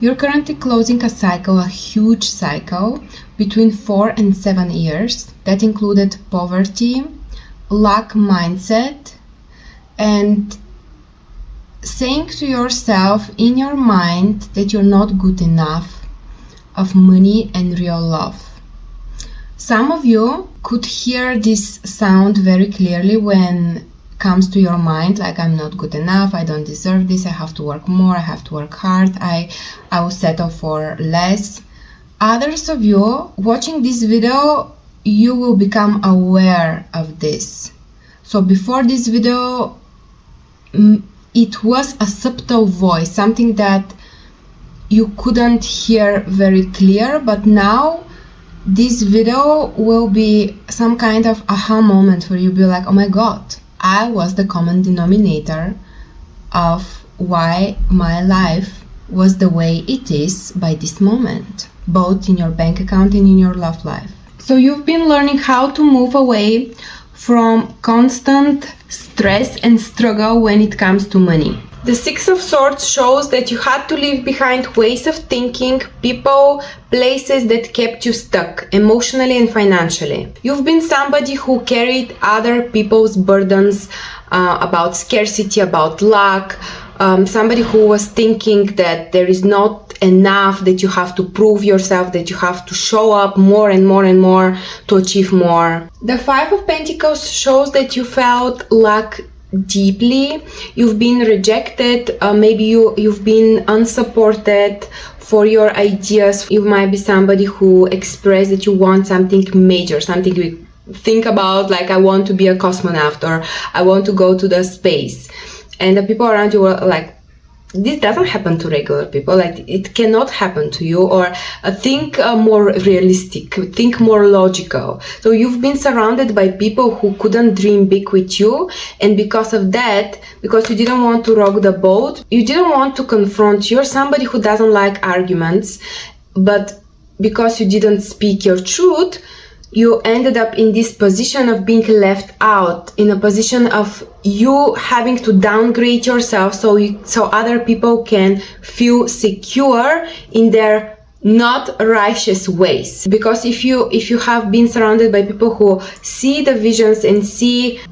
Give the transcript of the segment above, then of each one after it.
You're currently closing a cycle, a huge cycle, between 4 and 7 years that included poverty, lack mindset, and saying to yourself in your mind that you're not good enough of money and real love. Some of you could hear this sound very clearly when comes to your mind, like I'm not good enough, I don't deserve this, I have to work more, I have to work hard, I will settle for less. Others of you watching this video, you will become aware of this. So before this video, it was a subtle voice, something that you couldn't hear very clear, but now this video will be some kind of aha moment where you'll be like, oh my god, I was the common denominator of why my life was the way it is by this moment, both in your bank account and in your love life. So you've been learning how to move away from constant stress and struggle when it comes to money. The Six of Swords shows that you had to leave behind ways of thinking, people, places that kept you stuck emotionally and financially. You've been somebody who carried other people's burdens about scarcity, about lack, somebody who was thinking that there is not enough, that you have to prove yourself, that you have to show up more and more and more to achieve more. The Five of Pentacles shows that you felt lack deeply. You've been rejected, maybe you've been unsupported for your ideas. You might be somebody who expressed that you want something major, something you think about, like I want to be a cosmonaut or I want to go to the space, and the people around you were like, this doesn't happen to regular people, like it cannot happen to you, or think more realistic, think more logical. So you've been surrounded by people who couldn't dream big with you, and because of that, because you didn't want to rock the boat, you didn't want to confront, you're somebody who doesn't like arguments, but because you didn't speak your truth, you ended up in this position of being left out, in a position of you having to downgrade yourself so other people can feel secure in their not righteous ways. Because if you have been surrounded by people who see the visions and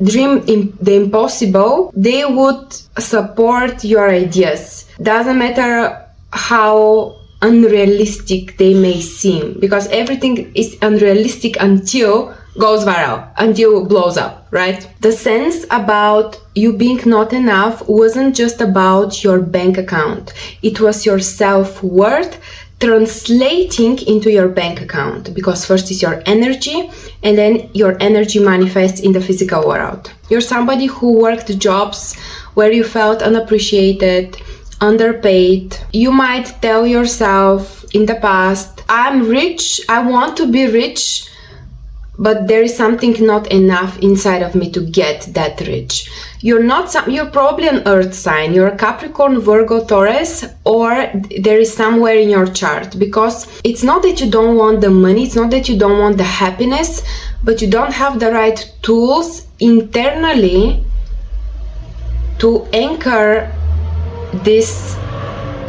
dream the impossible, they would support your ideas. Doesn't matter how unrealistic they may seem, because everything is unrealistic until goes viral, until it blows up, right? The sense about you being not enough wasn't just about your bank account. It was your self-worth translating into your bank account, because first is your energy and then your energy manifests in the physical world. You're somebody who worked jobs where you felt unappreciated, underpaid. You might tell yourself in the past, I'm rich, I want to be rich, but there is something not enough inside of me to get that rich. You're probably an earth sign, you're a Capricorn, Virgo, Taurus, or there is somewhere in your chart, because it's not that you don't want the money, it's not that you don't want the happiness, but you don't have the right tools internally to anchor this,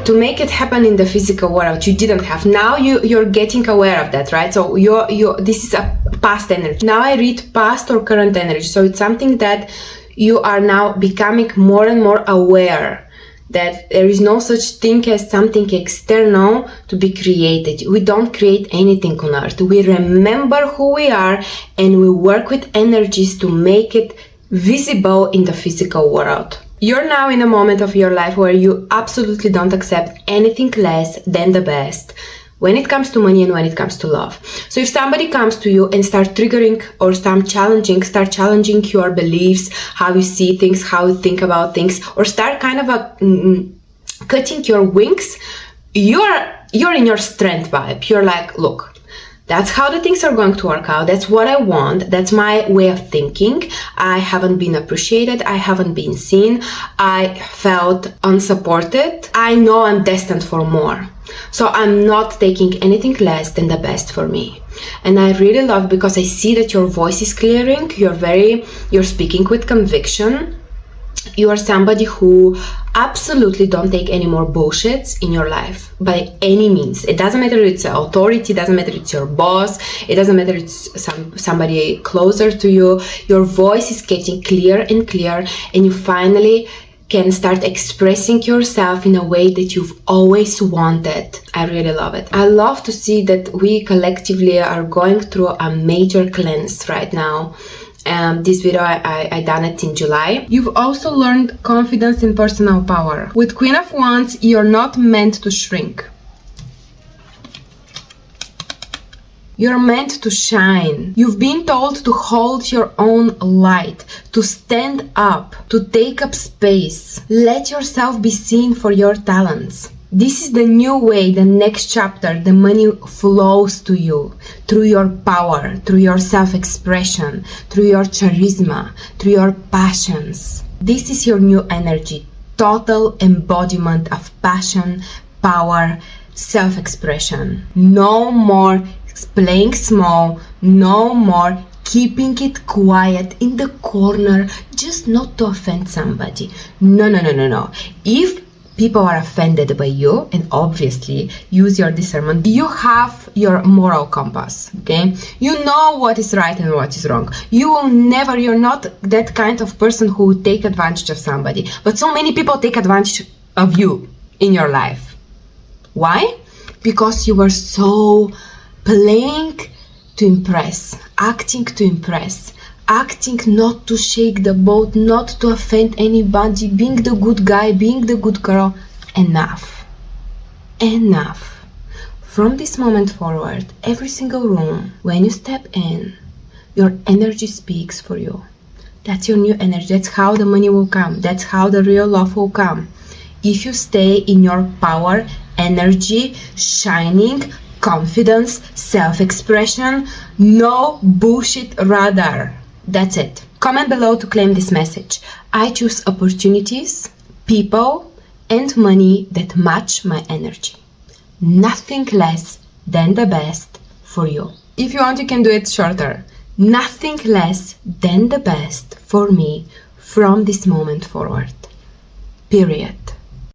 to make it happen in the physical world. You didn't have. Now you're getting aware of that, right? So this is a past energy. Now I read past or current energy. So it's something that you are now becoming more and more aware that there is no such thing as something external to be created. We don't create anything on earth. We remember who we are and we work with energies to make it visible in the physical world. You're now in a moment of your life where you absolutely don't accept anything less than the best when it comes to money and when it comes to love. So if somebody comes to you and start triggering or start challenging your beliefs, how you see things, how you think about things, or start kind of cutting your wings, you're in your strength vibe. You're like, look, that's how the things are going to work out. That's what I want. That's my way of thinking. I haven't been appreciated. I haven't been seen. I felt unsupported. I know I'm destined for more. So I'm not taking anything less than the best for me. And I really love, because I see that your voice is clearing. You're speaking with conviction. You are somebody who absolutely don't take any more bullshits in your life by any means. It doesn't matter if it's an authority, it doesn't matter if it's your boss, it doesn't matter if it's somebody closer to you. Your voice is getting clear and clear, and you finally can start expressing yourself in a way that you've always wanted. I really love it. I love to see that we collectively are going through a major cleanse right now. This video, I done it in July. You've also learned confidence and personal power. With Queen of Wands, you're not meant to shrink. You're meant to shine. You've been told to hold your own light, to stand up, to take up space. Let yourself be seen for your talents. This is the new way, the next chapter. The money flows to you through your power, through your self-expression, through your charisma, through your passions. This is your new energy, total embodiment of passion, power, self-expression. No more playing small, no more keeping it quiet in the corner just not to offend somebody. No. If people are offended by you, and obviously use your discernment, you have your moral compass, okay? You know what is right and what is wrong. You're not that kind of person who would take advantage of somebody, but so many people take advantage of you in your life. Why? Because you were so playing to impress, acting to impress, acting not to shake the boat, not to offend anybody, being the good guy, being the good girl. Enough. From this moment forward, every single room, when you step in, your energy speaks for you. That's your new energy. That's how the money will come. That's how the real love will come. If you stay in your power, energy, shining, confidence, self-expression, no bullshit radar. That's it. Comment below to claim this message. I choose opportunities, people, and money that match my energy. Nothing less than the best for you. If you want, you can do it shorter. Nothing less than the best for me from this moment forward. Period.